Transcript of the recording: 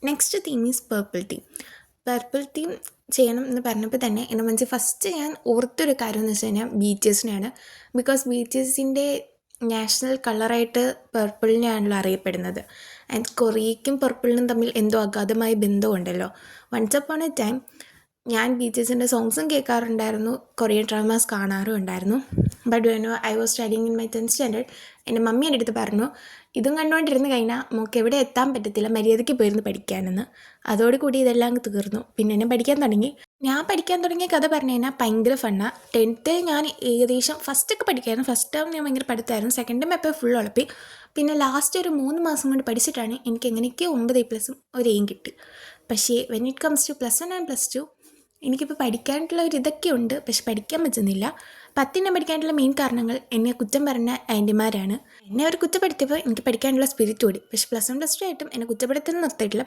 Next theme is purple theme. Purple theme ചെയ്യണം എന്ന് പറഞ്ഞപ്പോൾ തന്നെ എൻ്റെ മനസ്സിൽ ഫസ്റ്റ് ഞാൻ ഓർത്തൊരു കാര്യം എന്ന് വെച്ച് കഴിഞ്ഞാൽ ബീച്ചസിനെയാണ്. ബിക്കോസ് ബീച്ചസിൻ്റെ നാഷണൽ കളറായിട്ട് പേർപ്പിളിനെയാണല്ലോ അറിയപ്പെടുന്നത്. ആൻഡ് കൊറിയയ്ക്കും പർപ്പിളിനും തമ്മിൽ എന്തോ അഗാധമായ ബന്ധമുണ്ടല്ലോ. വൺസ് അപ്പോൺ എ ടൈം ഞാൻ ബീച്ചസിൻ്റെ സോങ്സും കേൾക്കാറുണ്ടായിരുന്നു, കൊറിയൻ ഡ്രാമാസ് കാണാറും ഉണ്ടായിരുന്നു. But when I was studying in my 10th standard എൻ്റെ മമ്മി എൻ്റെ അടുത്ത് പറഞ്ഞു, ഇതും കണ്ടുകൊണ്ടിരുന്ന് കഴിഞ്ഞാൽ നമുക്ക് എവിടെ എത്താൻ പറ്റത്തില്ല, മര്യാദയ്ക്ക് പോയിരുന്ന് പഠിക്കാനെന്ന്. അതോടുകൂടി ഇതെല്ലാം അങ്ങ് തീർന്നു. പിന്നെ എന്നെ പഠിക്കാൻ തുടങ്ങി. ഞാൻ പഠിക്കാൻ തുടങ്ങിയ കഥ പറഞ്ഞു കഴിഞ്ഞാൽ ഭയങ്കര ഫണ്ണാണ്. 10th ഞാൻ ഏകദേശം ഫസ്റ്റൊക്കെ പഠിക്കായിരുന്നു. ഫസ്റ്റ് ടൈം ഞാൻ ഭയങ്കര പഠിത്തമായിരുന്നു. സെക്കൻഡ് ടൈം എപ്പോൾ ഫുൾ ഉളപ്പി. പിന്നെ ലാസ്റ്റ് ഒരു 3 മാസം കൊണ്ട് പഠിച്ചിട്ടാണ് എനിക്ക് എങ്ങനെയൊക്കെ 9 A+ഉം ഒരു എയും കിട്ടി. പക്ഷേ when it comes to +1 and +2 എനിക്കിപ്പോൾ പഠിക്കാനായിട്ടുള്ള ഒരു ഇതൊക്കെ ഉണ്ട്, പക്ഷെ പഠിക്കാൻ പറ്റുന്നില്ല. 10ന് പഠിക്കാനായിട്ടുള്ള മെയിൻ കാരണങ്ങൾ എന്നെ കുറ്റം പറഞ്ഞ ആൻറ്റിമാരാണ്. എന്നെ അവർ കുറ്റപ്പെടുത്തിയപ്പോൾ എനിക്ക് പഠിക്കാനുള്ള സ്പിരിറ്റ് കൂടി. പക്ഷേ +1 +2 ആയിട്ടും എന്നെ കുറ്റപ്പെടുത്തൽ നിർത്തിയിട്ടില്ല.